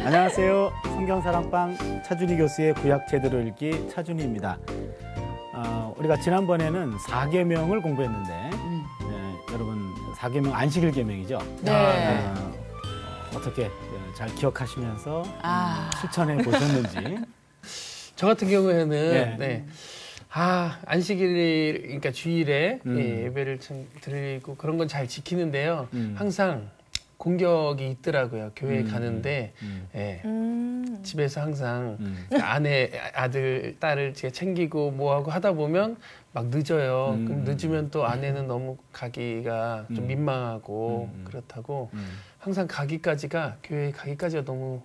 안녕하세요. 성경사랑방 차준희 교수의 구약 제대로 읽기 차준희입니다. 우리가 지난번에는 4계명을 공부했는데 여러분 4계명 안식일 계명이죠. 네. 어떻게 잘 기억하시면서 실천해 보셨는지. 저 같은 경우에는 네. 안식일 그러니까 주일에 예배를 참 드리고 그런 건 잘 지키는데요. 항상 공격이 있더라고요. 교회에 가는데 집에서 항상 아내, 아들, 딸을 제가 챙기고 뭐하고 하다 보면 막 늦어요. 그럼 늦으면 또 아내는 너무 가기가 좀 민망하고 그렇다고 항상 교회에 가기까지가 너무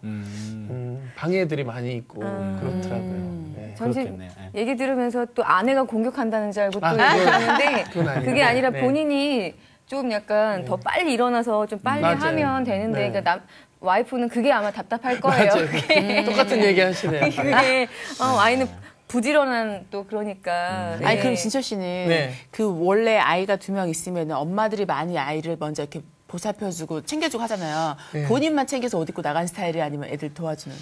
방해들이 많이 있고 그렇더라고요. 네. 잠시 얘기 들으면서 또 아내가 공격한다는 줄 알고 또 얘기하는데 그게 아니라 본인이 좀 약간 더 빨리 일어나서 좀 빨리 하면 되는데 그러니까 와이프는 그게 아마 답답할 거예요. 똑같은 얘기 하시네요. 그게 아이는 부지런한 또 그러니까. 아니 그럼 진철 씨는 그 원래 아이가 2명 있으면 엄마들이 많이 아이를 먼저 이렇게 보살펴주고 챙겨주고 하잖아요. 본인만 챙겨서 옷 입고 나간 스타일이 아니면 애들 도와주는?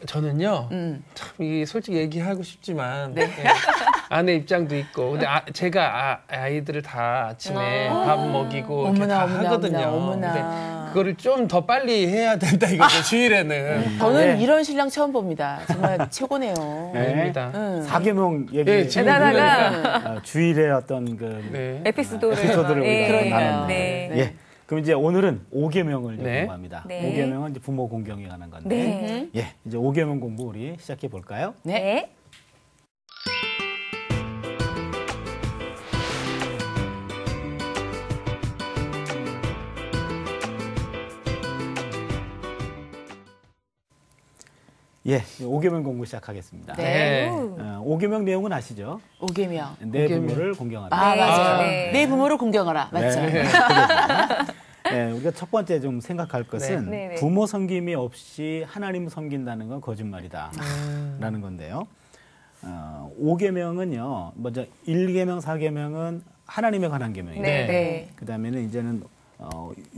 저는요. 참 이게 솔직히 얘기하고 싶지만 아내 입장도 있고 근데 제가 아이들을 다 아침에 밥 먹이고 이렇게 다 하거든요. 근데 그거를 좀 더 빨리 해야 된다 이거죠. 주일에는. 저는 이런 신랑 처음 봅니다. 정말 최고네요. 아닙니다. 4계명 얘기. 게다가 주일에 어떤 그 에피소드를 우리가 나눴는데. 그럼 이제 오늘은 5계명을 공부합니다. 5계명은 이제 부모 공경에 관한 건데. 이제 5계명 공부 우리 시작해 볼까요? 네. 예, 5계명 공부 시작하겠습니다. 5계명 내용은 아시죠? 5계명. 내 부모를 공경하라. 맞아요. 내 부모를 공경하라. 맞죠? 우리가 첫 번째 좀 생각할 것은 부모 섬김이 없이 하나님을 섬긴다는 건 거짓말이다. 라는 건데요. 5계명은요, 먼저 1계명, 4계명은 하나님에 관한 계명이에요. 그 다음에는 이제는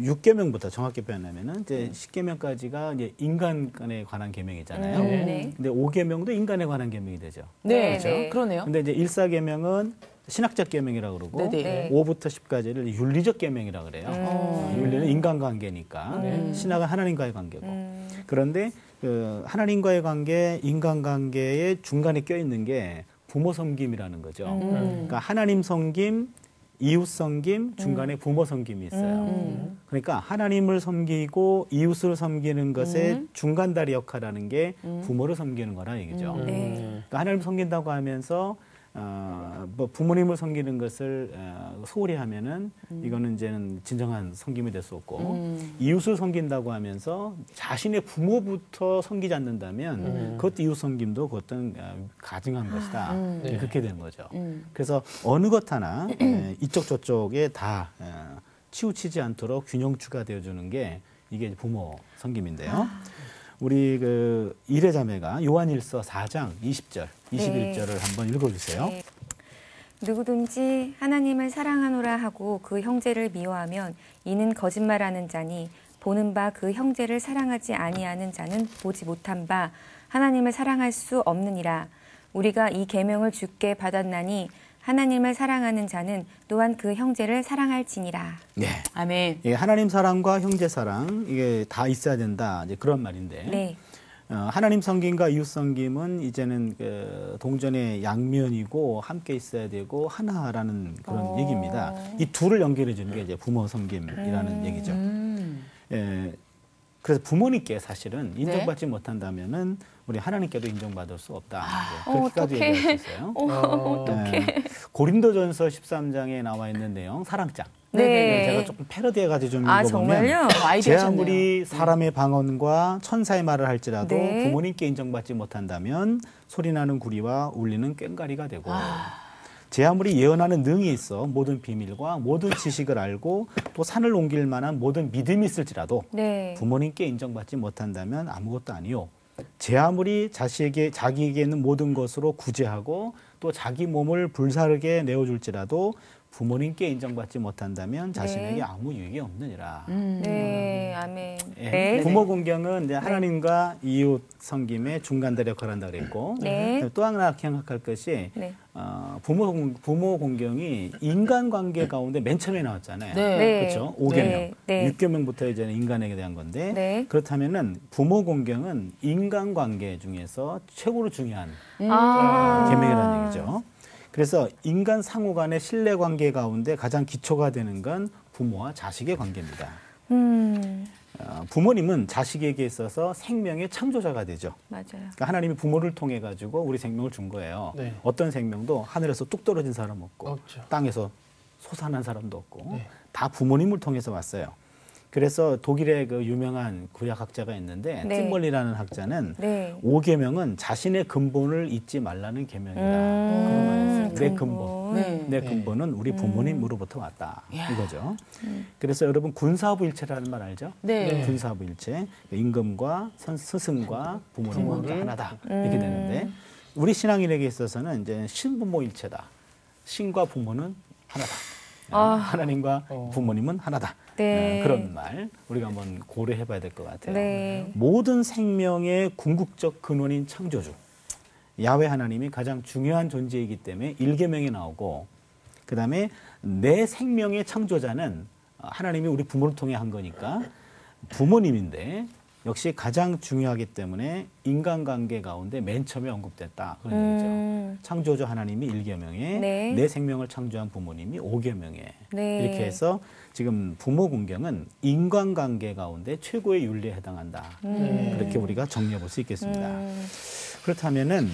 6계명부터 정확히 표현하면은 이제 10계명까지가 이제 인간에 관한 계명이잖아요. 근데 5계명도 인간에 관한 계명이 되죠. 그렇죠? 그러네요. 근데 이제 1,4계명은 신학적 계명이라고 그러고 5부터 10까지를 윤리적 계명이라고 그래요. 윤리는 인간관계니까 신학은 하나님과의 관계고. 그런데 그 하나님과의 관계, 인간관계의 중간에 껴있는 게 부모 섬김이라는 거죠. 그러니까 하나님 섬김, 이웃 섬김, 중간에 부모 섬김이 있어요. 그러니까 하나님을 섬기고 이웃을 섬기는 것의 중간다리 역할하는 게 부모를 섬기는 거라 얘기죠. 그러니까 하나님을 섬긴다고 하면서 뭐 부모님을 섬기는 것을 소홀히 하면은 이거는 이제는 진정한 섬김이 될 수 없고 이웃을 섬긴다고 하면서 자신의 부모부터 섬기지 않는다면 그것도 이웃 섬김도 그것도 가증한 것이다. 그렇게 되는 거죠. 그래서 어느 것 하나 이쪽 저쪽에 다 치우치지 않도록 균형추가 되어주는 게 이게 부모 섬김인데요. 우리 그 일의 자매가 요한일서 4장 20절, 21절을 한번 읽어주세요. 누구든지 하나님을 사랑하노라 하고 그 형제를 미워하면 이는 거짓말하는 자니 보는 바 그 형제를 사랑하지 아니하는 자는 보지 못한 바 하나님을 사랑할 수 없느니라. 우리가 이 계명을 주께 받았나니 하나님을 사랑하는 자는 또한 그 형제를 사랑할지니라. 네, 아멘. 예, 하나님 사랑과 형제 사랑 이게 다 있어야 된다. 이제 그런 말인데. 하나님 섬김과 이웃 섬김은 이제는 그 동전의 양면이고 함께 있어야 되고 하나라는 그런 얘기입니다. 이 둘을 연결해 주는 게 이제 부모 섬김이라는 얘기죠. 그래서 부모님께 사실은 인정받지 못한다면은 우리 하나님께도 인정받을 수 없다. 그렇게까지 얘기할 수 있어요. 고린도전서 13장에 나와 있는 내용, 사랑장. 제가 조금 패러디해가지고 좀 읽어보면 정말요? 제 아무리 사람의 방언과 천사의 말을 할지라도 부모님께 인정받지 못한다면 소리나는 구리와 울리는 꽹과리가 되고 제 아무리 예언하는 능이 있어 모든 비밀과 모든 지식을 알고 또 산을 옮길 만한 모든 믿음이 있을지라도 부모님께 인정받지 못한다면 아무것도 아니요. 제 아무리 자기에게 있는 모든 것으로 구제하고 또 자기 몸을 불사르게 내어줄지라도 부모님께 인정받지 못한다면 자신에게 아무 유익이 없느니라. 네, 아멘. 예, 네. 부모 공경은 이제 하나님과 이웃 섬김의 중간다리 역할을 한다 그랬고 네. 또 하나 생각할 것이 네. 부모 공경이 인간관계 가운데 맨 처음에 나왔잖아요. 네. 그렇죠? 5계명, 네. 6계명부터 이제는 인간에게 대한 건데 네. 그렇다면은 부모 공경은 인간관계 중에서 최고로 중요한 계명이라는 얘기죠. 그래서 인간 상호 간의 신뢰관계 가운데 가장 기초가 되는 건 부모와 자식의 관계입니다. 부모님은 자식에게 있어서 생명의 창조자가 되죠. 맞아요. 그러니까 하나님이 부모를 통해 가지고 우리 생명을 준 거예요. 네. 어떤 생명도 하늘에서 뚝 떨어진 사람 없고 없죠. 땅에서 솟아난 사람도 없고 네. 다 부모님을 통해서 왔어요. 그래서 독일의 그 유명한 구약학자가 있는데 네. tim벌리라는 학자는 네. 5계명은 자신의 근본을 잊지 말라는 계명이다. 그런 말을 했어요. 내 근본. 네. 내 근본은 우리 부모님으로부터 왔다. 이거죠. 그래서 여러분 군사부일체라는 말 알죠? 네. 군사부일체. 임금과 스승과 부모님은 하나다. 이렇게 되는데 우리 신앙인에게 있어서는 이제 신부모일체다. 신과 부모는 하나다. 하나님과 부모님은 하나다. 네. 그런 말 우리가 한번 고려해 봐야 될 것 같아요. 네. 모든 생명의 궁극적 근원인 창조주. 야훼 하나님이 가장 중요한 존재이기 때문에 1계명이 나오고 그다음에 내 생명의 창조자는 하나님이 우리 부모를 통해 한 거니까 부모님인데 역시 가장 중요하기 때문에 인간관계 가운데 맨 처음에 언급됐다. 그런 얘기죠. 창조주 하나님이 1계명에 네. 내 생명을 창조한 부모님이 5계명에 네. 이렇게 해서 지금 부모 공경은 인간관계 가운데 최고의 윤리에 해당한다. 그렇게 우리가 정리해 볼 수 있겠습니다. 그렇다면은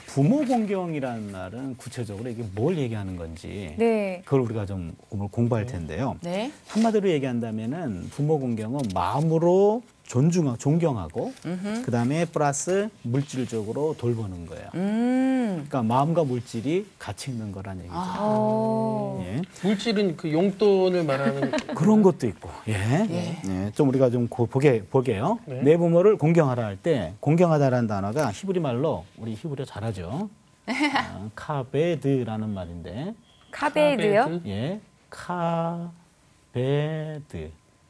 부모 공경이라는 말은 구체적으로 이게 뭘 얘기하는 건지 네. 그걸 우리가 좀 오늘 공부할 텐데요. 네. 한마디로 얘기한다면은 부모 공경은 마음으로 존경하고 그다음에 플러스 물질적으로 돌보는 거예요. 그러니까 마음과 물질이 같이 있는 거란 얘기죠. 예. 물질은 그 용돈을 말하는 그런 것도 있고, 예. 좀 우리가 좀 보게요. 네. 내 부모를 공경하라 할 때, 공경하다라는 단어가 히브리 말로, 우리 히브리어 잘하죠. 카베드라는 말인데, 카베드요? 예, 카베드.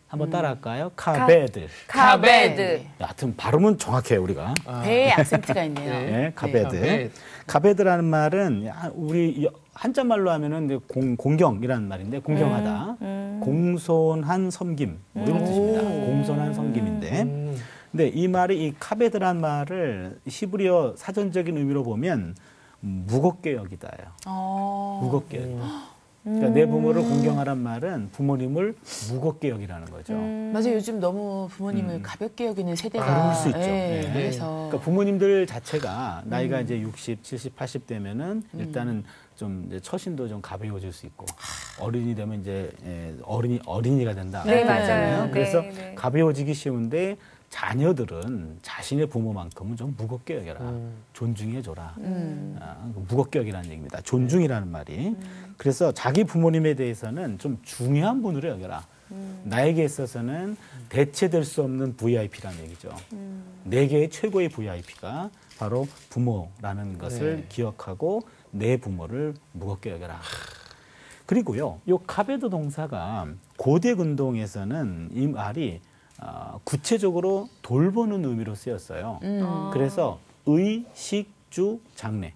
한번 따라할까요? 카베드. 카베드. 하여튼 발음은 정확해요, 우리가. 배에 악센트가 있네요. 네, 카베드. 카베드. 카베드라는 말은 우리 한자 말로 하면은 공경이라는 말인데 공경하다, 공손한 섬김 뭐 이런 뜻입니다. 공손한 섬김인데, 근데 이 말이 이 카베드라는 말을 히브리어 사전적인 의미로 보면 무겁게 여기다요. 무겁게 여기다. 그러니까 내 부모를 공경하란 말은 부모님을 무겁게 여기라는 거죠. 맞아요. 요즘 너무 부모님을 가볍게 여기는 세대가. 그럴 수 있죠. 네, 네. 그래서. 그러니까 부모님들 자체가 나이가 이제 60, 70, 80 되면은 일단은 좀 이제 처신도 좀 가벼워질 수 있고 어른이 되면 이제 어린이가 된다. 네, 그러잖아요. 맞아요. 그래서 네, 네. 가벼워지기 쉬운데 자녀들은 자신의 부모만큼은 좀 무겁게 여겨라. 존중해줘라. 무겁게 여기라는 얘기입니다. 존중이라는 말이. 그래서 자기 부모님에 대해서는 좀 중요한 분으로 여겨라. 나에게 있어서는 대체될 수 없는 VIP라는 얘기죠. 내게 최고의 VIP가 바로 부모라는 것을 기억하고 내 부모를 무겁게 여겨라. 그리고요, 요 카베드 동사가 고대 근동에서는 이 말이 구체적으로 돌보는 의미로 쓰였어요. 그래서 의식주 장례.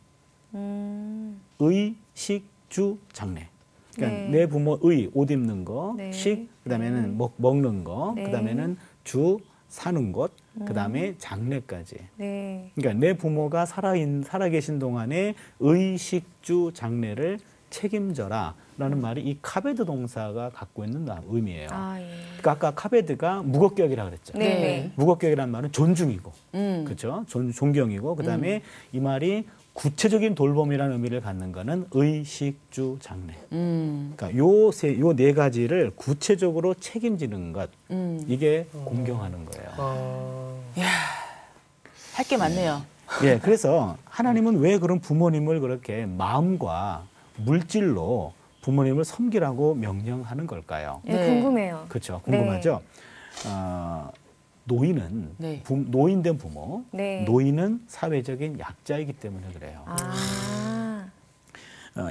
의식주 장례. 그러니까 네. 내 부모 옷 입는 거, 네. 식, 그다음에는 먹는 거, 네. 그다음에는 주 사는 곳, 그다음에 장례까지. 네. 그러니까 내 부모가 살아계신 동안에 의식주 장례를 책임져라라는 말이 이 카베드 동사가 갖고 있는 의미예요. 예. 그러니까 아까 카베드가 무겁게 여기라 그랬죠. 네. 무겁게 여기라는 말은 존중이고, 그렇죠? 존경이고, 그다음에 이 말이 구체적인 돌봄이라는 의미를 갖는 거는 의식주 장례. 그러니까 요 네 가지를 구체적으로 책임지는 것, 이게 공경하는 거예요. 할 게 많네요. 예, 그래서 하나님은 왜 그런 부모님을 그렇게 마음과 물질로 부모님을 섬기라고 명령하는 걸까요? 네. 궁금해요. 그렇죠. 궁금하죠? 노인은 네. 노인된 부모, 네. 노인은 사회적인 약자이기 때문에 그래요.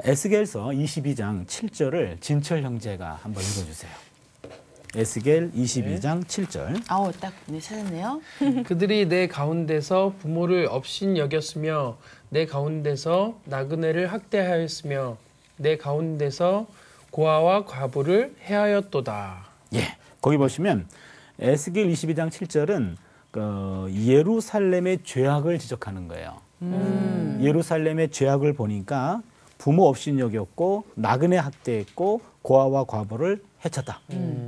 에스겔서 22장 7절을 진철 형제가 한번 읽어주세요. 에스겔 22장 7절. 아우, 딱 찾았네요. 그들이 내 가운데서 부모를 업신 여겼으며 내 가운데서 나그네를 학대하였으며 내 가운데서 고아와 과부를 해하였도다. 예, 거기 보시면 에스겔 22장 7절은 예루살렘의 죄악을 지적하는 거예요. 예루살렘의 죄악을 보니까 부모 없인 여겼고 나그네 학대했고 고아와 과부를 해쳤다.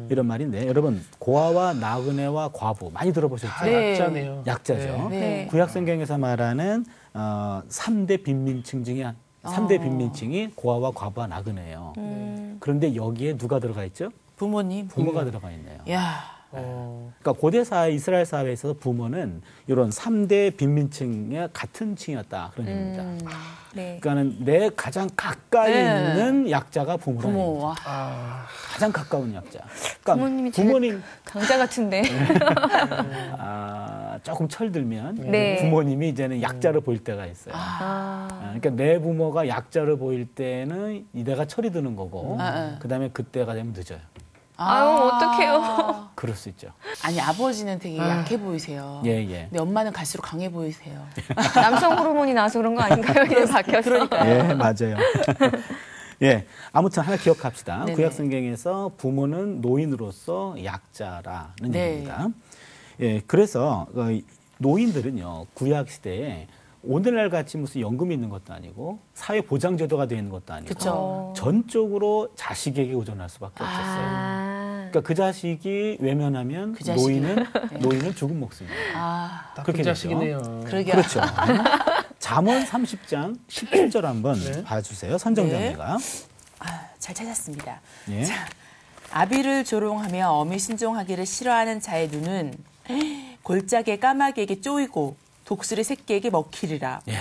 이런 말인데 여러분 고아와 나그네와 과부 많이 들어보셨죠? 네. 약자네요. 약자죠. 네. 구약성경에서 말하는 3대 빈민층 중에 3대 빈민층이 고아와 과부와 나그네예요. 그런데 여기에 누가 들어가 있죠? 부모님. 부모가 들어가 있네요. 야. 그러니까 고대 사회 이스라엘 사회에 있어서 부모는 이런 3대 빈민층의 같은 층이었다 그런 얘기입니다. 네. 그러니까는 내 가장 가까이 있는 약자가 부모라는 부모. 가장 가까운 약자. 그러니까 부모님이 부모님 강자 같은데. 조금 철들면 네. 부모님이 이제는 약자로 보일 때가 있어요. 그러니까 내 부모가 약자로 보일 때는 내가 철이 드는 거고 그다음에 그때가 되면 늦어요. 아유, 어떡해요. 그럴 수 있죠. 아니, 아버지는 되게 약해 보이세요. 예. 근데 엄마는 갈수록 강해 보이세요. 남성 호르몬이 나와서 그런 거 아닌가요? 이제 바뀌어서. 그러니까. 예, 맞아요. 예, 아무튼 하나 기억합시다. 네네. 구약성경에서 부모는 노인으로서 약자라는 네. 얘기입니다. 예, 그래서 노인들은요 구약 시대에 오늘날 같이 무슨 연금이 있는 것도 아니고 사회 보장 제도가 되어 있는 것도 아니고 그쵸. 전적으로 자식에게 의존할 수밖에 없었어요. 그러니까 그 자식이 외면하면 그 자식이. 노인은 죽은 목숨이에요. 나쁜 그렇게 자식이네요. 그러게. 그렇죠. 잠언 30장 17절 한번 봐주세요. 선정자매가. 잘 찾았습니다. 예. 자, 아비를 조롱하며 어미 신종하기를 싫어하는 자의 눈은 골짜기의 까마귀에게 쪼이고 독수리 새끼에게 먹히리라. 예.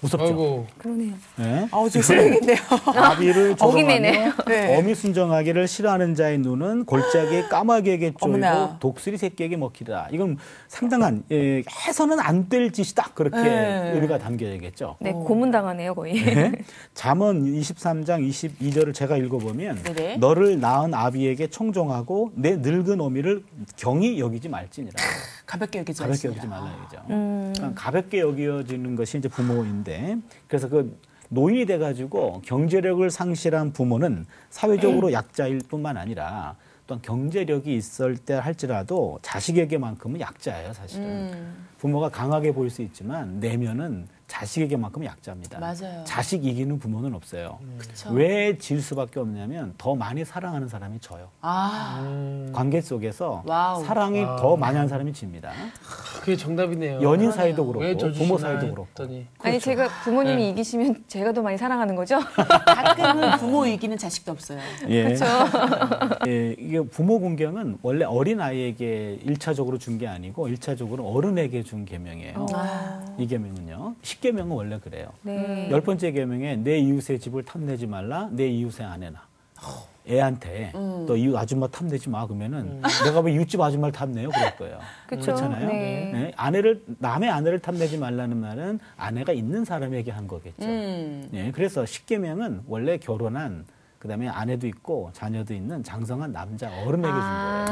무섭죠. 아이고. 그러네요. 예. 저 쓰레기인데요. 아비를 어기네네요. 조롱하며 네. 어미 순정하기를 싫어하는 자의 눈은 골짜기의 까마귀에게 쪼이고 어머나. 독수리 새끼에게 먹히리라. 이건 상당한 해서는 안 될 짓이다. 그렇게 네. 의미가 담겨야겠죠. 네, 고문당하네요, 거의. 네. 잠언 23장 22절을 제가 읽어보면 네네. 너를 낳은 아비에게 청종하고 내 늙은 어미를 경히 여기지 말지니라. 가볍게 여기지 가볍게 않습니다. 여기지 말라 얘기죠. 그러니까 가볍게 여겨지는 것이 이제 부모인데 그래서 그 노인이 돼가지고 경제력을 상실한 부모는 사회적으로 약자일 뿐만 아니라 또한 경제력이 있을 때 할지라도 자식에게만큼은 약자예요, 사실은. 부모가 강하게 보일 수 있지만 내면은 자식에게만큼 약자입니다. 맞아요. 자식 이기는 부모는 없어요. 그쵸. 왜 질 수밖에 없냐면 더 많이 사랑하는 사람이 져요. 관계 속에서 와우. 사랑이 더 많이 하는 사람이 집니다. 그게 정답이네요. 연인 사이도 왜 그렇고 부모 사이도 그렇고. 했더니. 아니, 제가 부모님이 이기시면 제가 더 많이 사랑하는 거죠? 가끔은 부모 이기는 자식도 없어요. 예. 그렇죠. 예, 이게 부모 공경은 원래 어린 아이에게 1차적으로 준 게 아니고 1차적으로 어른에게 준 계명이에요. 이 계명은요. 10계명은 원래 그래요. 네. 10번째 계명에 내 이웃의 집을 탐내지 말라. 내 이웃의 아내나. 애한테 너 이웃 아줌마 탐내지 마 그러면은 내가 왜 이웃집 아줌마를 탐내요? 그럴 거예요. 그쵸? 그렇잖아요. 네. 네? 남의 아내를 탐내지 말라는 말은 아내가 있는 사람에게 한 거겠죠. 네, 그래서 10계명은 원래 결혼한 그다음에 아내도 있고 자녀도 있는 장성한 남자 어른에게 준 거예요.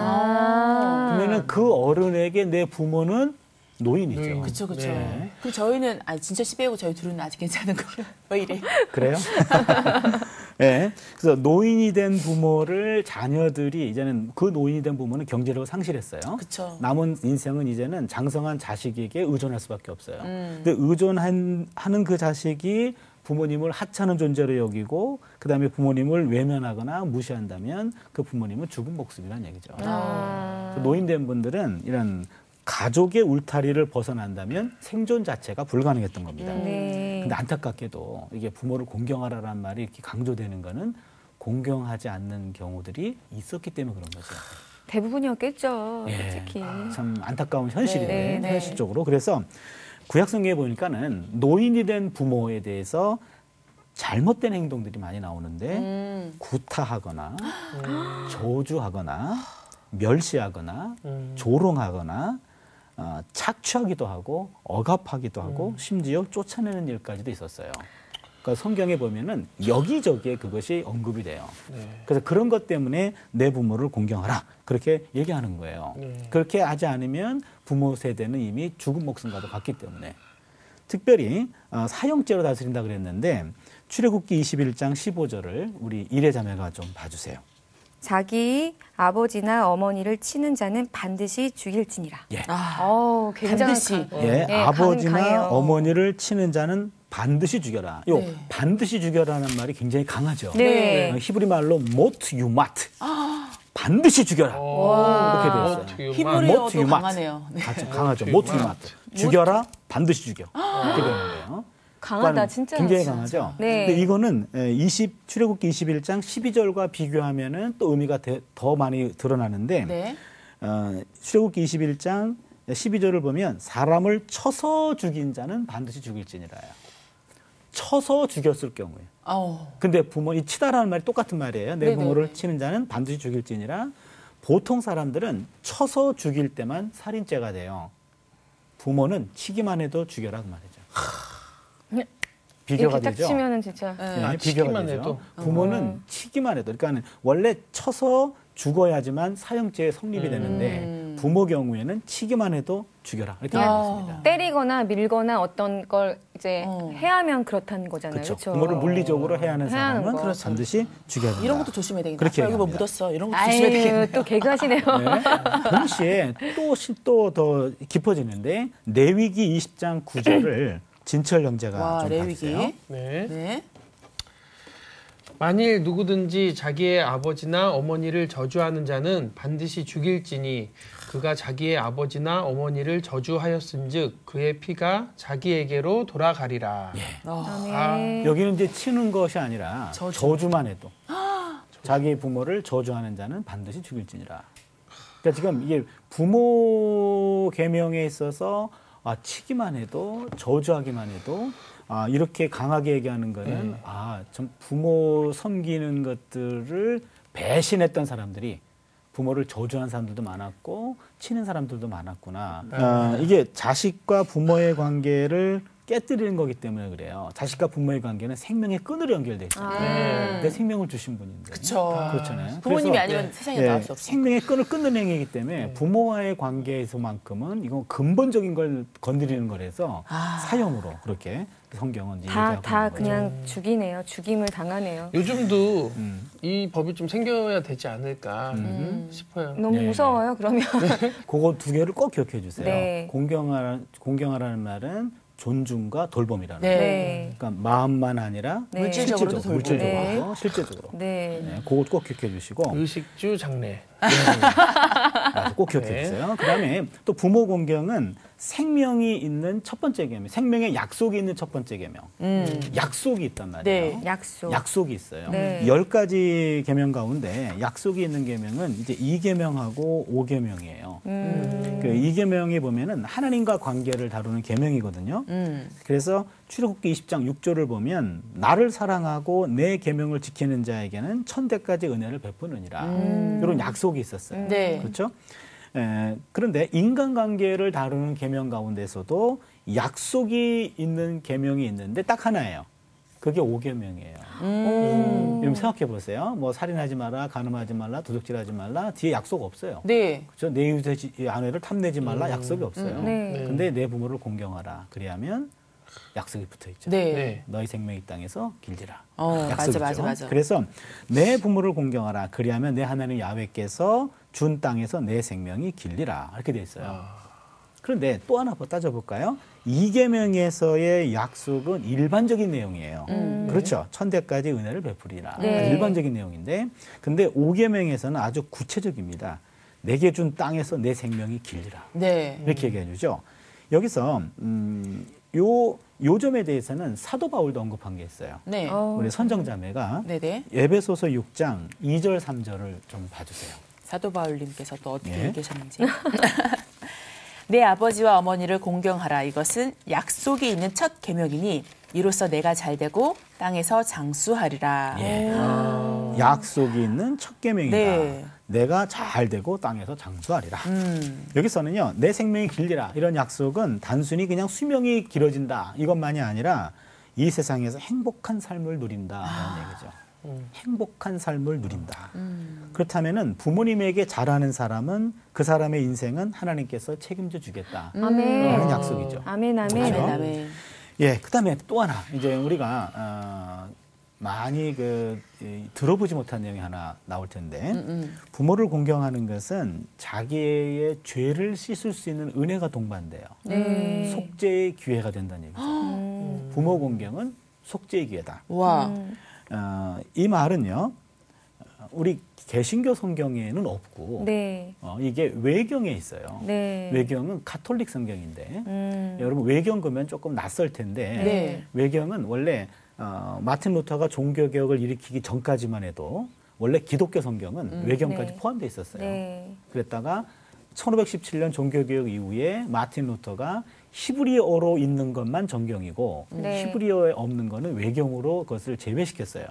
그러면은 그 어른에게 내 부모는 노인이죠. 그쵸. 네. 그럼 저희는 진짜 10배고 저희 둘은 아직 괜찮은 거예요. 왜 이래? 그래요? 네. 그래서 노인이 된 부모를 자녀들이 이제는 그 노인이 된 부모는 경제력을 상실했어요. 그쵸. 남은 인생은 이제는 장성한 자식에게 의존할 수밖에 없어요. 근데 의존하는 그 자식이 부모님을 하찮은 존재로 여기고 그다음에 부모님을 외면하거나 무시한다면 그 부모님은 죽은 목숨이라는 얘기죠. 노인된 분들은 이런 가족의 울타리를 벗어난다면 생존 자체가 불가능했던 겁니다. 네. 근데 안타깝게도 이게 부모를 공경하라는 말이 이렇게 강조되는 거는 공경하지 않는 경우들이 있었기 때문에 그런 거죠. 대부분이었겠죠, 예, 솔직히. 참 안타까운 현실인데 네. 현실적으로. 그래서 구약성경에 보니까는 노인이 된 부모에 대해서 잘못된 행동들이 많이 나오는데 구타하거나 저주하거나 멸시하거나 조롱하거나 착취하기도 하고 억압하기도 하고 심지어 쫓아내는 일까지도 있었어요. 그러니까 성경에 보면은 여기저기에 그것이 언급이 돼요. 그래서 그런 것 때문에 내 부모를 공경하라. 그렇게 얘기하는 거예요. 그렇게 하지 않으면 부모 세대는 이미 죽은 목숨과도 같기 때문에. 특별히 사형죄로 다스린다 그랬는데 출애굽기 21장 15절을 우리 이래자매가 좀 봐주세요. 자기 아버지나 어머니를 치는 자는 반드시 죽일지니라. 예. 굉장히 아버지나 강해요. 어머니를 치는 자는 반드시 죽여라. 요 반드시 죽여라는 말이 굉장히 강하죠. 네. 히브리 말로 mot yumat. 반드시 죽여라. 이렇게 되어 있어요. 히브리어도 강하네요. 네. 강하죠. mot yumat. 죽여라. 반드시 죽여. 이렇게 되는 거예요. 강하다, 진짜. 굉장히 강하죠. 네. 근데 이거는 출애굽기 21장 12절과 비교하면은 또 의미가 더 많이 드러나는데 네. 출애굽기 21장 12절을 보면 사람을 쳐서 죽인 자는 반드시 죽일지니라요. 쳐서 죽였을 경우에. 근데 이 치다라는 말이 똑같은 말이에요. 내 부모를 치는 자는 반드시 죽일지니라. 보통 사람들은 쳐서 죽일 때만 살인죄가 돼요. 부모는 치기만 해도 죽여라 그 말이죠. 비교가 이렇게 딱 되죠. 치면은 진짜. 네, 비교가 되죠. 부모는 치기만 해도, 그러니까 원래 쳐서 죽어야지만 사형죄에 성립이 되는데 부모 경우에는 치기만 해도 죽여라 이렇게 되어 있습니다. 때리거나 밀거나 어떤 걸 이제 해야면 그렇다는 거잖아요. 그렇죠. 그렇죠? 부모를 물리적으로 해야 하는 사람은 그렇죠. 반드시 죽여야 된다. 이런 것도 조심해야 되겠다. 그렇게 여기 뭐 얘기합니다. 묻었어. 이런 것도 조심해야 되겠네. 또 개그하시네요. 네. 동시에 또 더 깊어지는데 레위기 20장 9절을 진철 형제가 좀 레위기. 봐주세요. 네. 만일 누구든지 자기의 아버지나 어머니를 저주하는 자는 반드시 죽일지니 그가 자기의 아버지나 어머니를 저주하였은즉 그의 피가 자기에게로 돌아가리라. 여기는 이제 치는 것이 아니라 저주만 해도 자기 부모를 저주하는 자는 반드시 죽일지니라. 그러니까 지금 이게 부모 계명에 있어서 치기만 해도 저주하기만 해도 이렇게 강하게 얘기하는 거는 좀 부모 섬기는 것들을 배신했던 사람들이 부모를 저주하는 사람들도 많았고 치는 사람들도 많았구나. 이게 자식과 부모의 관계를 깨뜨리는 거기 때문에 그래요. 자식과 부모의 관계는 생명의 끈으로 연결돼 있잖아요. 내 생명을 주신 분인데. 그렇잖아요. 부모님이 아니면 세상에 나올 수 없어요. 생명의 끈을 끊는 행위이기 때문에 부모와의 관계에서만큼은 이건 근본적인 걸 건드리는 거라서 사형으로 그렇게 성경은 다 그냥 죽이네요. 죽임을 당하네요. 요즘도 이 법이 좀 생겨야 되지 않을까 싶어요. 너무 무서워요. 그러면. 그거 두 개를 꼭 기억해 주세요. 네. 공경하라는 말은 존중과 돌봄이라는 네. 그러니까 마음만 아니라 물질적으로도 물질적으로 실제적으로. 그거 꼭 기억해 주시고. 의식주 장례. 꼭 기억해 주세요. 그다음에 또 부모 공경은 생명이 있는 첫 번째 계명, 생명의 약속이 있는 첫 번째 계명. 약속이 있단 말이에요. 약속이 있어요. 10가지 계명 가운데 약속이 있는 계명은 이제 2계명하고 5계명이에요. 그 2계명에 보면은 하나님과 관계를 다루는 계명이거든요. 그래서 출애굽기 20장 6절을 보면 나를 사랑하고 내 계명을 지키는 자에게는 1000대까지 은혜를 베푸느니라. 이런 약속이 있었어요. 그렇죠? 그런데 인간관계를 다루는 계명 가운데서도 약속이 있는 계명이 있는데 딱 하나예요. 그게 5계명이에요. 여러분 생각해 보세요. 뭐 살인하지 마라, 간음하지 말라, 도둑질하지 말라. 뒤에 약속 없어요. 그렇죠? 내 이웃의 아내를 탐내지 말라. 약속이 없어요. 근데 내 부모를 공경하라. 그리하면 약속이 붙어 있죠. 너희 생명이 땅에서 길지라. 약속이죠. 맞아. 그래서 내 부모를 공경하라. 그리하면 내 하나님 야훼께서 준 땅에서 내 생명이 길리라. 이렇게 돼 있어요. 그런데 또 하나 따져볼까요? 2계명에서의 약속은 일반적인 내용이에요. 그렇죠. 1000대까지 은혜를 베푸리라. 일반적인 내용인데 근데 5계명에서는 아주 구체적입니다. 내게 준 땅에서 내 생명이 길리라. 이렇게 얘기해 주죠. 여기서 요 점에 대해서는 사도 바울도 언급한 게 있어요. 우리 선정자매가 에베소서 6장 2절 3절을 좀 봐주세요. 사도 바울님께서 또 어떻게 얘기하셨는지. 내 아버지와 어머니를 공경하라. 이것은 약속이 있는 첫 계명이니 이로써 내가 잘되고 땅에서 장수하리라. 약속이 있는 첫 계명이다. 내가 잘되고 땅에서 장수하리라. 여기서는요. 내 생명이 길리라. 이런 약속은 단순히 그냥 수명이 길어진다. 이것만이 아니라 이 세상에서 행복한 삶을 누린다라는 얘기죠. 행복한 삶을 누린다. 그렇다면은 부모님에게 잘하는 사람은 그 사람의 인생은 하나님께서 책임져 주겠다. 라는 약속이죠. 아멘, 아멘. 그렇죠? 아멘, 아멘. 예, 그다음에 또 하나 이제 우리가 많이 들어보지 못한 내용이 하나 나올 텐데 부모를 공경하는 것은 자기의 죄를 씻을 수 있는 은혜가 동반돼요. 속죄의 기회가 된다는 얘기죠. 부모 공경은 속죄의 기회다. 와. 이 말은요, 우리 개신교 성경에는 없고, 네. 이게 외경에 있어요. 네. 외경은 가톨릭 성경인데, 여러분 외경 그러면 조금 낯설 텐데, 네. 외경은 원래 마틴 루터가 종교 개혁을 일으키기 전까지만 해도 원래 기독교 성경은 외경까지 네. 포함되어 있었어요. 네. 그랬다가 1517년 종교 개혁 이후에 마틴 루터가 히브리어로 있는 것만 정경이고 네. 히브리어에 없는 거는 외경으로 그것을 제외시켰어요.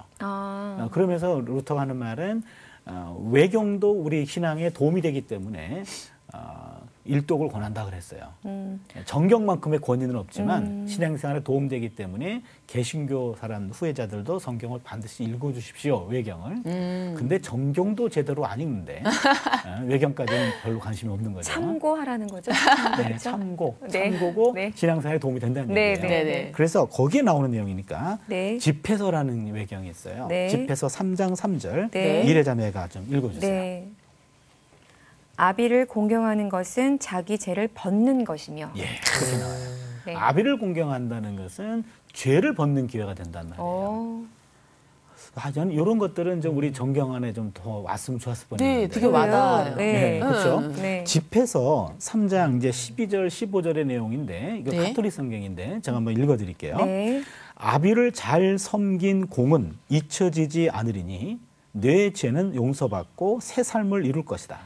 그러면서 루터가 하는 말은 외경도 우리 신앙에 도움이 되기 때문에 일독을 권한다 그랬어요. 정경만큼의 권위는 없지만 신앙생활에 도움되기 때문에 개신교 사람 후회자들도 성경을 반드시 읽어주십시오. 외경을. 근데 정경도 제대로 안 읽는데 외경까지는 별로 관심이 없는 거죠. 참고하라는 거죠. 네, 참고. 네. 참고고 네. 신앙생활에 도움이 된다는 네, 얘기예요. 네, 네. 그래서 거기에 나오는 내용이니까 네. 집회서라는 외경이 있어요. 네. 집회서 3장 3절 네. 이레자매가 좀 읽어주세요. 네. 아비를 공경하는 것은 자기 죄를 벗는 것이며. 예, 그렇게 나와요. 네. 아비를 공경한다는 것은 죄를 벗는 기회가 된단 말이에요. 저는 이런 것들은 좀 우리 정경 안에 좀 더 왔으면 좋았을 뻔했는데. 네, 되게 와닿아요. 네. 네, 그렇죠. 네. 집회서 3장 이제 12절, 15절의 내용인데 이거 네. 가톨릭 성경인데 제가 한번 읽어드릴게요. 네. 아비를 잘 섬긴 공은 잊혀지지 않으리니 내 죄는 용서받고 새 삶을 이룰 것이다.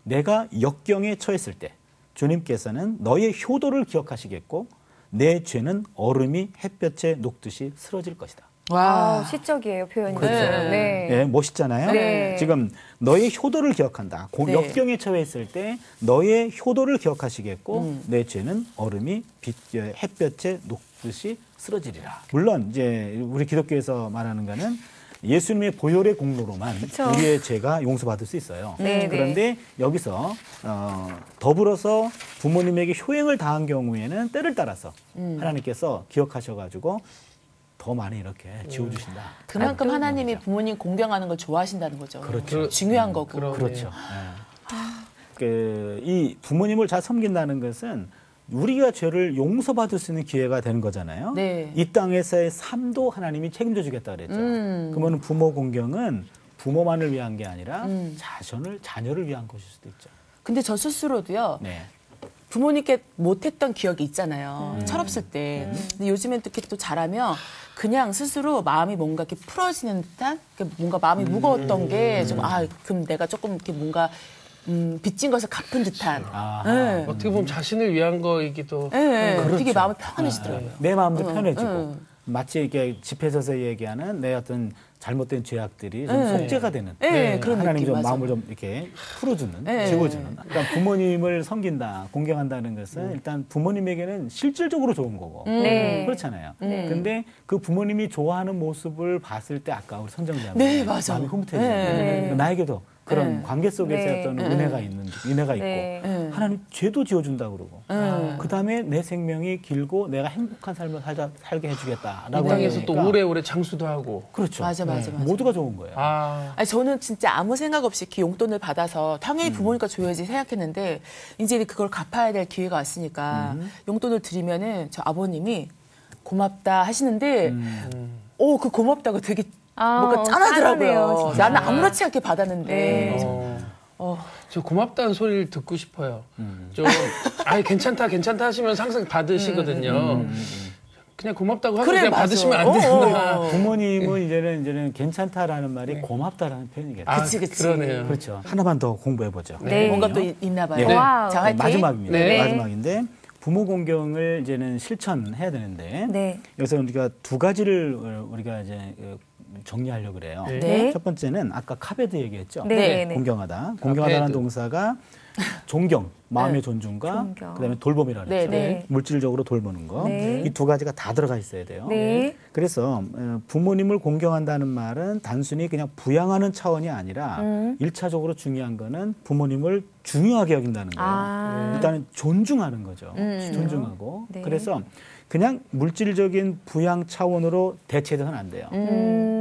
내가 역경에 처했을 때 주님께서는 너의 효도를 기억하시겠고 내 죄는 얼음이 햇볕에 녹듯이 쓰러질 것이다. 와, 시적이에요, 표현이. 그렇죠. 네. 네, 멋있잖아요. 네. 지금 너의 효도를 기억한다. 네. 역경에 처했을 때 너의 효도를 기억하시겠고 내 죄는 얼음이 햇볕에 녹듯이 쓰러지리라. 물론 이제 우리 기독교에서 말하는 거는 예수님의 보혈의 공로로만 그쵸. 우리의 죄가 용서받을 수 있어요. 네, 그런데 여기서 더불어서 부모님에게 효행을 당한 경우에는 때를 따라서 하나님께서 기억하셔가지고 더 많이 이렇게 지워주신다. 그만큼 하나님이 부모님 공경하는 걸 좋아하신다는 거죠. 그렇죠. 중요한 거고. 그렇죠. 이 부모님을 잘 섬긴다는 것은 우리가 죄를 용서받을 수 있는 기회가 되는 거잖아요. 네. 이 땅에서의 삶도 하나님이 책임져 주겠다 그랬죠. 그러면 부모 공경은 부모만을 위한 게 아니라 자녀를 위한 것일 수도 있죠. 근데 저 스스로도요. 네. 부모님께 못했던 기억이 있잖아요. 철없을 때. 근데 요즘엔 또 이렇게 또 잘하면 그냥 스스로 마음이 뭔가 이렇게 풀어지는 듯한 뭔가 마음이 무거웠던 게 좀 그럼 내가 조금 이렇게 뭔가 빚진 것을 갚은 듯한. 네. 어떻게 보면 자신을 위한 거이기도. 네. 그렇죠. 되게 마음이 편안해지더라고요. 내 마음도 편해지고 마치 이렇게 집회에서 얘기하는 내 어떤 잘못된 죄악들이 좀 속죄가 되는 그런 하나님 느낌, 좀 맞아. 마음을 좀 이렇게 풀어주는 네. 지워주는 그러니까 부모님을 섬긴다 공경한다는 것은 일단 부모님에게는 실질적으로 좋은 거고 네. 그렇잖아요. 근데 그 부모님이 좋아하는 모습을 봤을 때 아까 우리 선정자님 네, 맞아. 마음이 흐뭇해지는 네. 나에게도 그런 관계 속에서 네. 어떤 은혜가 있고 네. 하나님 죄도 지어준다 그러고 그 다음에 내 생명이 길고 내가 행복한 삶을 살게 해주겠다라고 이 땅에서 또 하니까 오래오래 장수도 하고. 그렇죠. 맞아. 모두가 좋은 거예요. 아니, 저는 진짜 아무 생각 없이 이렇게 용돈을 받아서 당연히 부모니까 줘야지 생각했는데 이제 그걸 갚아야 될 기회가 왔으니까 용돈을 드리면은 저 아버님이 고맙다 하시는데 그 고맙다고 되게 뭔가 짠하더라고요. 나는 아무렇지 않게 받았는데. 저 고맙다는 소리를 듣고 싶어요. 좀 괜찮다 하시면서 항상 받으시거든요. 그냥 고맙다고 하고 그냥 맞아. 받으시면 안 되나. 부모님은 이제는 괜찮다라는 말이 고맙다라는 표현이겠죠. 그치. 그러네요. 그렇죠. 하나만 더 공부해 보죠. 네. 뭔가 또 있나 봐요. 네. 와우. 자, 화이팅. 마지막입니다. 네. 마지막인데 부모 공경을 이제는 실천해야 되는데 네. 여기서 우리가 두 가지를 우리가 이제 정리하려고 그래요. 네. 첫 번째는 아까 카베드 얘기했죠. 네. 공경하다. 공경하다는 동사가 존경, 마음의 존중과 존경. 그다음에 돌봄이라는 거죠. 네. 물질적으로 돌보는 거. 네. 이 두 가지가 다 들어가 있어야 돼요. 네. 그래서 부모님을 공경한다는 말은 단순히 그냥 부양하는 차원이 아니라 1차적으로 중요한 거는 부모님을 중요하게 여긴다는 거예요. 일단은 존중하는 거죠. 존중하고. 네. 그래서 그냥 물질적인 부양 차원으로 대체돼서는 안 돼요.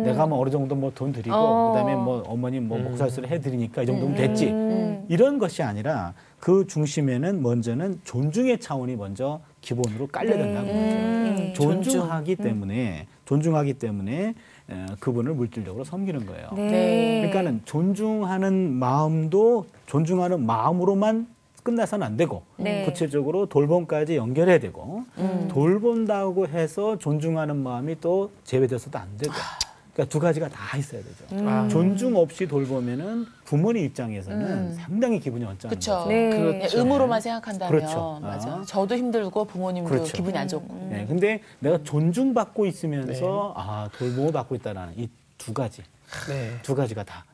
내가 뭐 어느 정도 뭐 돈 드리고 그다음에 뭐 어머님 뭐 목살수를 해드리니까 이 정도면 됐지. 이런 것이 아니라 그 중심에는 먼저는 존중의 차원이 먼저 기본으로 깔려야 된다는 거죠. 존중하기 때문에 그분을 물질적으로 섬기는 거예요. 그러니까는 존중하는 마음도 존중하는 마음으로만 끝나서는 안 되고 구체적으로 돌봄까지 연결해야 되고 돌본다고 해서 존중하는 마음이 또 제외돼서도 안 되고 그러니까 두 가지가 다 있어야 되죠. 존중 없이 돌보면은 부모님 입장에서는 상당히 기분이 언짢은 거죠. 그렇죠. 의무로만 생각한다면 그렇죠. 맞아. 저도 힘들고 부모님도 그렇죠. 기분이 안 좋고. 네, 근데 내가 존중받고 있으면서 돌봄을 받고 있다는 이 두 가지, 두 가지가 다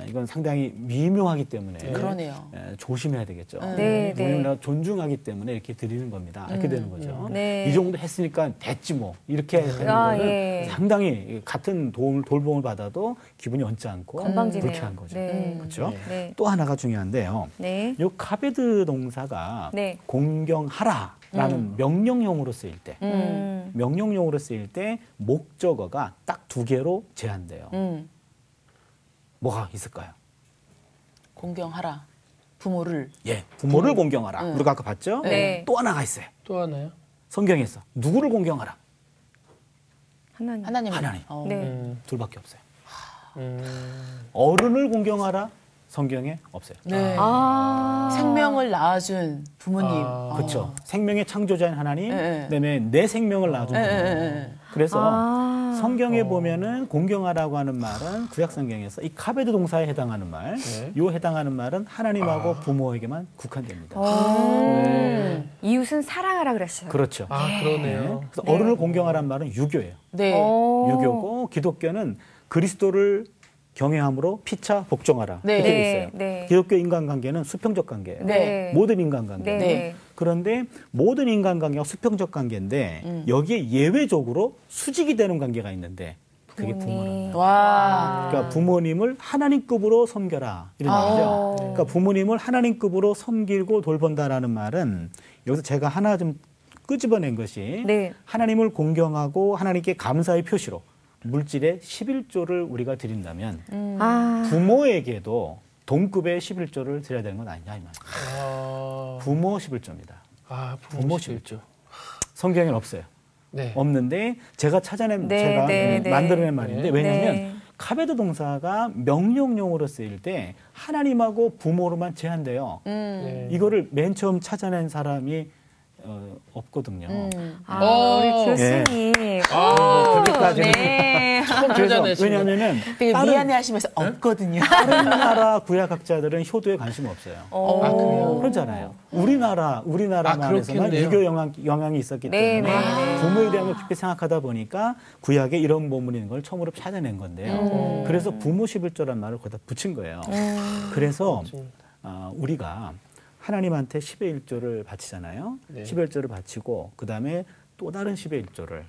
이건 상당히 미묘하기 때문에 그러네요. 조심해야 되겠죠. 네. 부모님을 내가 존중하기 때문에 이렇게 드리는 겁니다. 이렇게 되는 거죠. 이 정도 했으니까 됐지 뭐 이렇게 하는 거는 상당히 같은 돌봄을 받아도 기분이 언짢고 불쾌한 거죠. 그렇죠? 또 하나가 중요한데요. 이 카베드 동사가 공경하라라는 명령형으로 쓰일 때, 명령형으로 쓰일 때 목적어가 딱 두 개로 제한돼요. 뭐가 있을까요? 공경하라. 부모를. 부모를 공경하라. 우리가 아까 봤죠? 또 하나가 있어요. 또 하나요? 성경에서 누구를 공경하라? 하나님. 둘밖에 없어요. 어른을 공경하라? 성경에 없어요. 생명을 낳아준 부모님. 그렇죠. 생명의 창조자인 하나님, 그다음에 내 생명을 낳아준 부모님. 그래서 성경에 보면은 공경하라고 하는 말은 구약 성경에서 이 카베드 동사에 해당하는 말, 요 해당하는 말은 하나님하고 부모에게만 국한됩니다. 이웃은 사랑하라 그랬어요. 그렇죠. 그러네요. 그래서 어른을 공경하라는 말은 유교예요. 유교고 기독교는 그리스도를 경외함으로 피차 복종하라 이렇게 돼 있어요. 기독교 인간관계는 수평적 관계예요. 모든 인간관계. 그런데 모든 인간관계가 수평적 관계인데 여기에 예외적으로 수직이 되는 관계가 있는데 그게 부모님. 그러니까 부모님을 하나님급으로 섬겨라 이런 얘기죠. 그러니까 부모님을 하나님급으로 섬기고 돌본다라는 말은 여기서 제가 하나 좀 끄집어낸 것이 하나님을 공경하고 하나님께 감사의 표시로 물질의 11조를 우리가 드린다면 부모에게도 동급의 11조를 드려야 되는 건 아니냐 이 말이에요. 부모 11조입니다. 부모 11조. 성경에는 없어요. 없는데 제가 찾아낸 제가 만들어낸 말인데 왜냐하면 카베드 동사가 명령용으로 쓰일 때 하나님하고 부모로만 제한돼요. 이거를 맨 처음 찾아낸 사람이 없거든요. 우리 교수님. 그렇게까지는. 그래서 왜냐하면은 되게 미안해하시면서 없거든요. 다른 나라 구약학자들은 효도에 관심 없어요. 그래요? 그렇잖아요. 우리나라만에서만 유교 영향이 있었기 때문에 부모에 대한 걸 깊이 생각하다 보니까 구약에 이런 본문이 있는 걸 처음으로 찾아낸 건데요. 그래서 부모 11조란 말을 거기다 붙인 거예요. 그래서 우리가 하나님한테 10의 1조를 바치잖아요. 10의 1조를 바치고 그다음에 또 다른 10의 1조를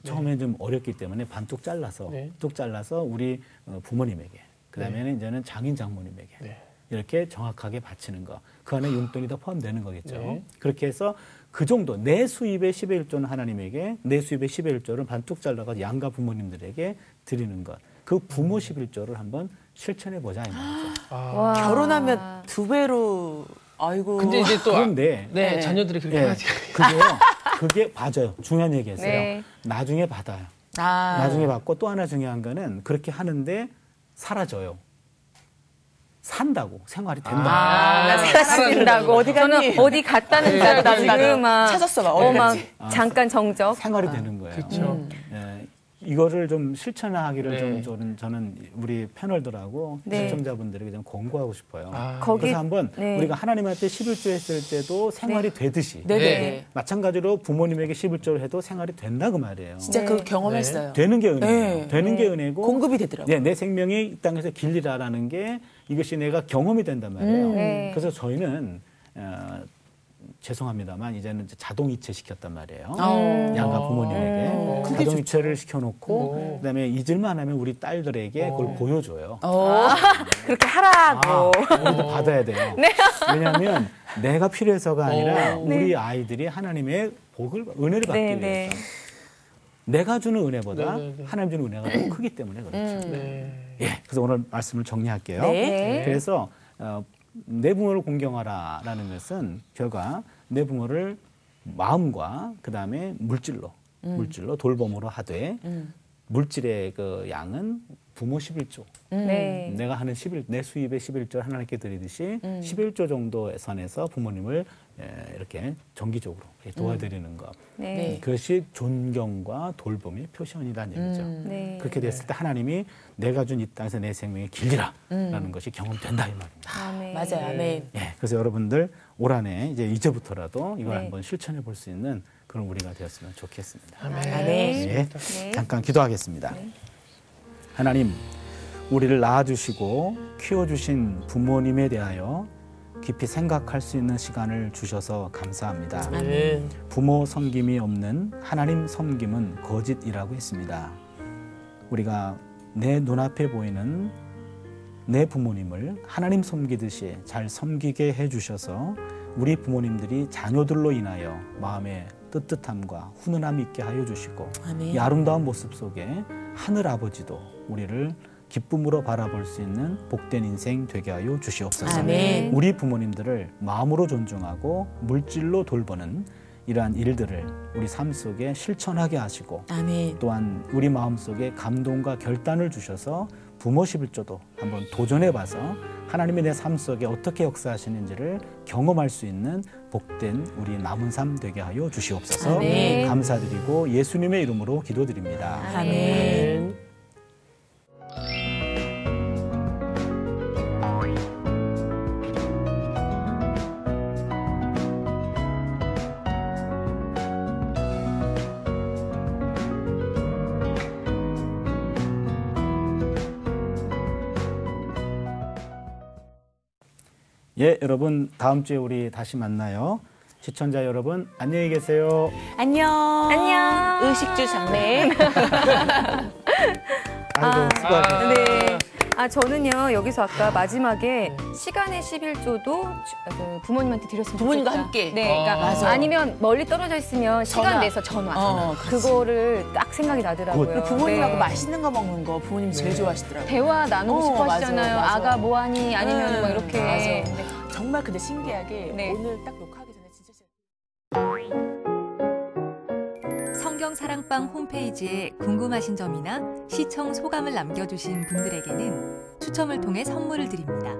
처음에 좀 어렵기 때문에 반뚝 잘라서 뚝 잘라서 우리 부모님에게 그다음에는 이제는 장인 장모님에게 이렇게 정확하게 바치는 거. 그 안에 용돈이 다 포함되는 거겠죠. 그렇게 해서 그 정도 내 수입의 10의 1조는 하나님에게 내 수입의 10의 1조를 반뚝 잘라서 양가 부모님들에게 드리는 것. 그 부모 11조를 한번 실천해 보자 이 말이죠. 결혼하면 2배로 아이고. 근데 이제 또 그런데 자녀들이 그렇게 하지. 그게 맞아요. 중요한 얘기했어요. 나중에 받아요. 나중에 받고 또 하나 중요한 거는 그렇게 하는데 사라져요. 산다고 생활이 된다. 사라진다고 어디 갔니? 어디 갔다는 줄 알고 지금 막 찾았어 막 잠깐 정적. 생활이 되는 거예요. 그렇죠. 이거를 좀 실천하기를 네. 저는 우리 패널들하고 네. 시청자분들에게 좀 권고하고 싶어요. 거기- 그래서 한번 네. 우리가 하나님한테 11조 했을 때도 생활이 되듯이 네네. 마찬가지로 부모님에게 11조를 해도 생활이 된다 그 말이에요. 진짜 네. 그 경험했어요. 되는 게 은혜예요. 네. 되는 게 은혜고 공급이 되더라고요. 내 생명이 이 땅에서 길리라라는 게 이것이 내가 경험이 된단 말이에요. 네. 그래서 저희는 죄송합니다만 이제는 자동이체 시켰단 말이에요. 양가 부모님에게 자동이체를 시켜놓고 그다음에 잊을만 하면 우리 딸들에게 그걸 보여줘요. 그렇게 하라고. 우리도 받아야 돼요. 왜냐하면 내가 필요해서가 아니라 우리 아이들이 하나님의 은혜를 받기 네, 위해서. 내가 주는 은혜보다 네, 네, 네. 하나님 주는 은혜가 더 크기 때문에 그렇죠. 네. 예, 그래서 오늘 말씀을 정리할게요. 네. 그래서 내 부모를 공경하라라는 것은 결과 내 부모를 마음과 그 다음에 물질로 돌봄으로 하되 물질의 그 양은 부모 11조. 네. 내가 하는 내 수입의 11조 하나님께 드리듯이 11조 정도 선에서 부모님을 이렇게 정기적으로 도와드리는 것. 네. 그것이 존경과 돌봄의 표현이라는 얘기죠. 네. 그렇게 됐을 때 하나님이 내가 준 이 땅에서 내 생명이 길리라라는 것이 경험된다 이 말입니다. 아멘. 맞아요. 아멘. 예, 그래서 여러분들 올 한해 이제부터라도 이걸 네. 한번 실천해 볼 수 있는 그런 우리가 되었으면 좋겠습니다. 아멘. 예, 네. 잠깐 기도하겠습니다. 하나님, 우리를 낳아주시고 키워주신 부모님에 대하여 깊이 생각할 수 있는 시간을 주셔서 감사합니다. 네. 부모 섬김이 없는 하나님 섬김은 거짓이라고 했습니다. 우리가 내 눈앞에 보이는 내 부모님을 하나님 섬기듯이 잘 섬기게 해주셔서 우리 부모님들이 자녀들로 인하여 마음에 뜨뜻함과 훈훈함이 있게 하여 주시고 아멘. 이 아름다운 모습 속에 하늘 아버지도 우리를 기쁨으로 바라볼 수 있는 복된 인생 되게 하여 주시옵소서. 아멘. 우리 부모님들을 마음으로 존중하고 물질로 돌보는 이러한 일들을 우리 삶 속에 실천하게 하시고 아멘. 또한 우리 마음속에 감동과 결단을 주셔서 부모 11조도 한번 도전해봐서 하나님이 내 삶 속에 어떻게 역사하시는지를 경험할 수 있는 복된 우리 남은 삶 되게 하여 주시옵소서. 아멘. 감사드리고 예수님의 이름으로 기도드립니다. 아멘. 예, 여러분 다음 주에 우리 다시 만나요. 시청자 여러분 안녕히 계세요. 안녕. 안녕. 의식주 장례. 아이고 수고하셨어요. 네. 저는요, 여기서 아까 마지막에 시간의 11조도 부모님한테 드렸으면 부모님과 좋겠다. 함께. 네, 그러니까 맞아. 아니면 멀리 떨어져 있으면 시간 전화. 내서 전화. 그렇지. 그거를 딱 생각이 나더라고요. 그리고 부모님하고 네. 맛있는 거 먹는 거 부모님 제일 좋아하시더라고요. 대화 나누고 싶어 맞아, 하시잖아요. 맞아. 아가 뭐하니? 아니면 막 이렇게. 맞아. 네. 정말 근데 신기하게 네. 오늘 딱 녹화하기 전에 진짜 성경사랑방 홈페이지에 궁금하신 점이나 시청 소감을 남겨주신 분들에게는 추첨을 통해 선물을 드립니다.